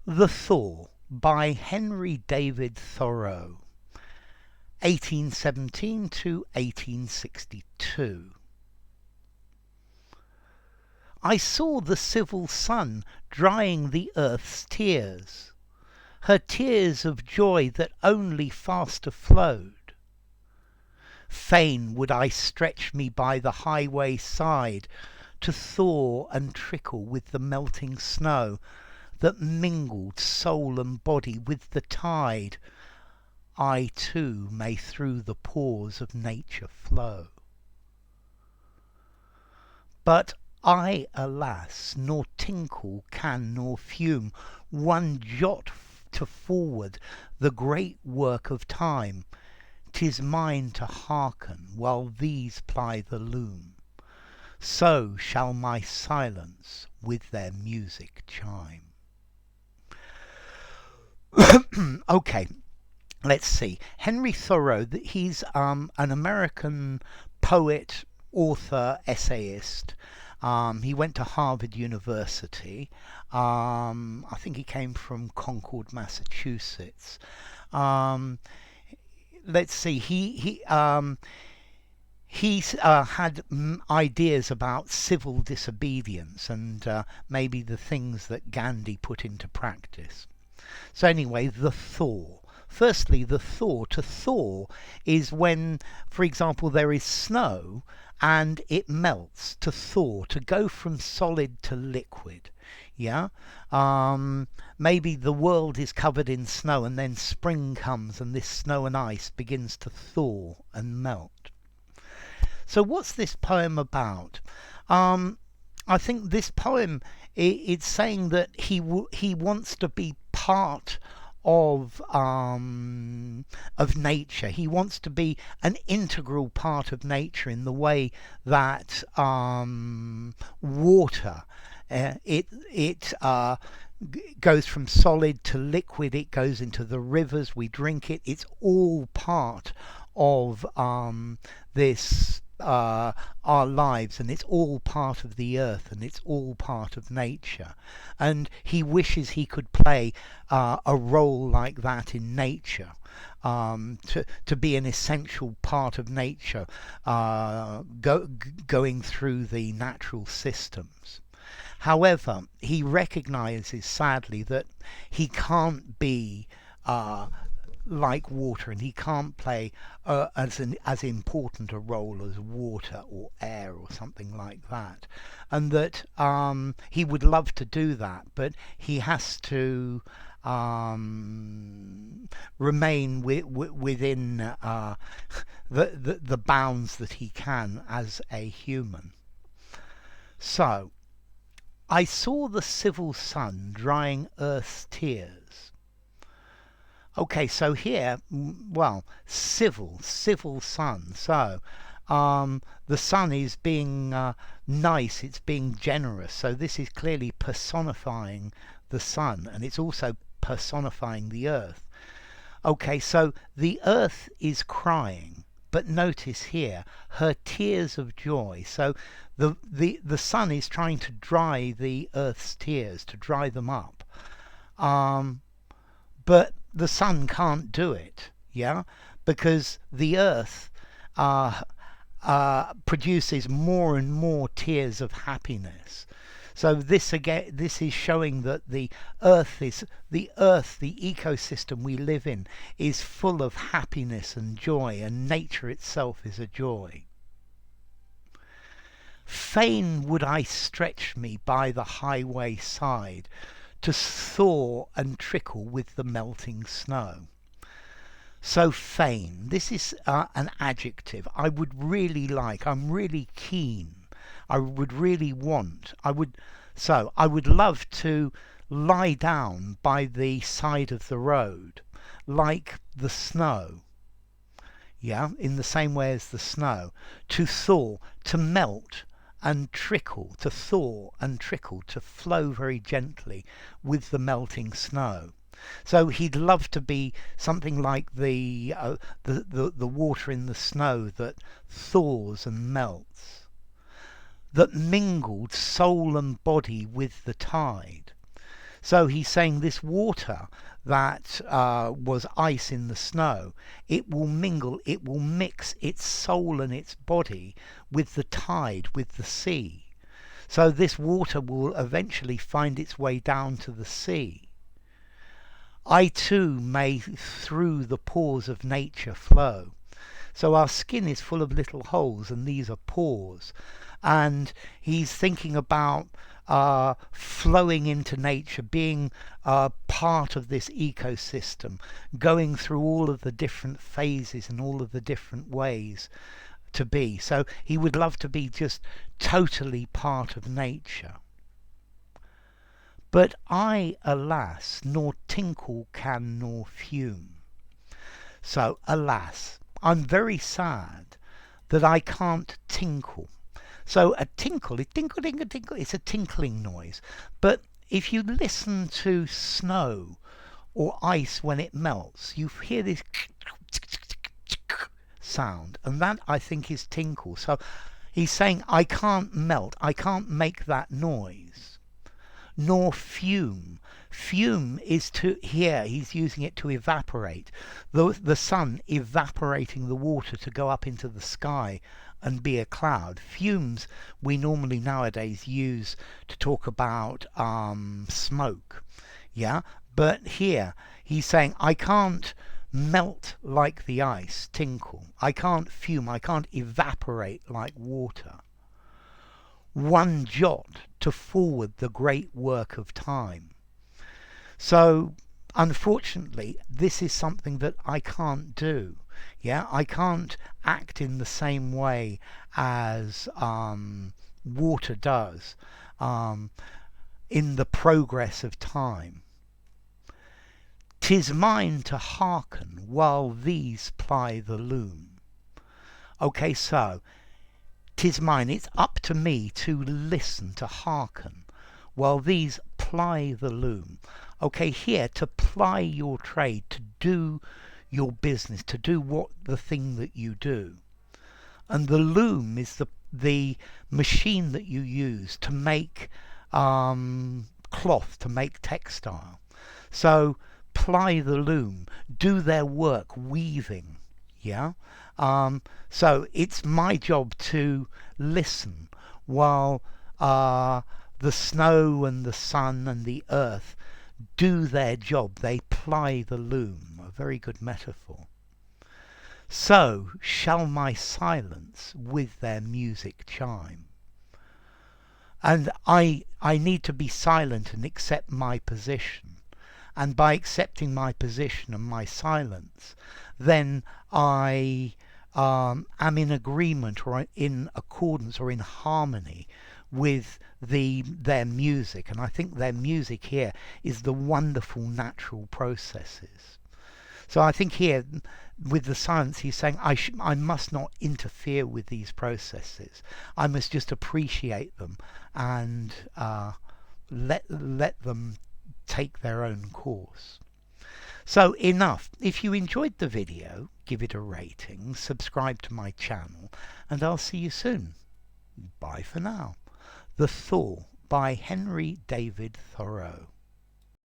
The Thaw by Henry David Thoreau, 1817 to 1862. I saw the civil sun drying the earth's tears, her tears of joy that only faster flowed. Fain would I stretch me by the highway side, to thaw and trickle with the melting snow, that mingled soul and body with the tide, I too may through the pores of nature flow. But I, alas, nor tinkle can nor fume one jot to forward the great work of time. 'Tis mine to hearken while these ply the loom, so shall my silence with their music chime. Okay, let's see. Henry Thoreau, he's an American poet, author, essayist. He went to Harvard University. I think he came from Concord, Massachusetts. Let's see. He's had ideas about civil disobedience and maybe the things that Gandhi put into practice. So anyway, the thaw. Firstly, the thaw. To thaw is when, for example, there is snow and it melts. To thaw, to go from solid to liquid. Yeah? Maybe the world is covered in snow and then spring comes and this snow and ice begins to thaw and melt. So what's this poem about? I think this poem, it's saying that he wants to be part of nature. He wants to be an integral part of nature in the way that water goes from solid to liquid. It goes into the rivers. We drink it. It's all part of this. Our lives, and it's all part of the earth, and it's all part of nature, and he wishes he could play a role like that in nature, to be an essential part of nature, going through the natural systems. However, he recognizes sadly that he can't be like water, and he can't play as important a role as water or air or something like that, and that he would love to do that, but he has to remain within the bounds that he can as a human. So I saw the civil sun drying earth's tears. Okay, so here, well, civil sun. So the sun is being nice, it's being generous. So this is clearly personifying the sun, and it's also personifying the earth. Okay, so the earth is crying, but notice here her tears of joy. So the sun is trying to dry the earth's tears, to dry them up. But the sun can't do it, yeah, because the earth produces more and more tears of happiness. So this is showing that the ecosystem we live in, is full of happiness and joy, and nature itself is a joy. Fain would I stretch me by the highway side, to thaw and trickle with the melting snow. So fain, this is an adjective. I would really like, I'm really keen, I would really want, I would love to lie down by the side of the road, like the snow. Yeah, in the same way as the snow. To thaw, to melt, and trickle, to thaw and trickle, to flow very gently with the melting snow. So he'd love to be something like the water in the snow that thaws and melts, that mingled soul and body with the tide. So he's saying this water that was ice in the snow, it will mingle, it will mix its soul and its body with the tide, with the sea. So this water will eventually find its way down to the sea. I too may through the pores of nature flow. So our skin is full of little holes, and these are pores. And he's thinking about flowing into nature, being part of this ecosystem, going through all of the different phases and all of the different ways to be. So he would love to be just totally part of nature. But I, alas, nor tinkle can nor fume. So, alas, I'm very sad that I can't tinkle. So a tinkle, tinkle, tinkle, tinkle, it's a tinkling noise. But if you listen to snow or ice when it melts, you hear this sound, and that I think is tinkle. So he's saying I can't melt, I can't make that noise. Nor fume. Fume is to, here he's using it to evaporate. The sun evaporating the water to go up into the sky and be a cloud. Fumes we normally nowadays use to talk about smoke. Yeah, but here he's saying I can't melt like the ice, tinkle. I can't fume, I can't evaporate like water. One jot to forward the great work of time. So unfortunately this is something that I can't do. Yeah, I can't act in the same way as water does in the progress of time. 'Tis mine to hearken while these ply the loom. Okay, so 'tis mine, it's up to me to listen, to hearken, while these ply the loom. Okay, here, to ply your trade, to do your business, to do what the thing that you do. And the loom is the machine that you use to make cloth, to make textile. So ply the loom, do their work weaving. Yeah. So it's my job to listen while the snow and the sun and the earth do their job. They ply the loom. A very good metaphor. So shall my silence with their music chime. And I need to be silent and accept my position. And by accepting my position and my silence, then I am in agreement or in accordance or in harmony with their music. And I think their music here is the wonderful natural processes. So I think here with the silence he's saying I must not interfere with these processes. I must just appreciate them and let them take their own course. So enough. If you enjoyed the video, give it a rating, subscribe to my channel, and I'll see you soon. Bye for now. The Thaw by Henry David Thoreau.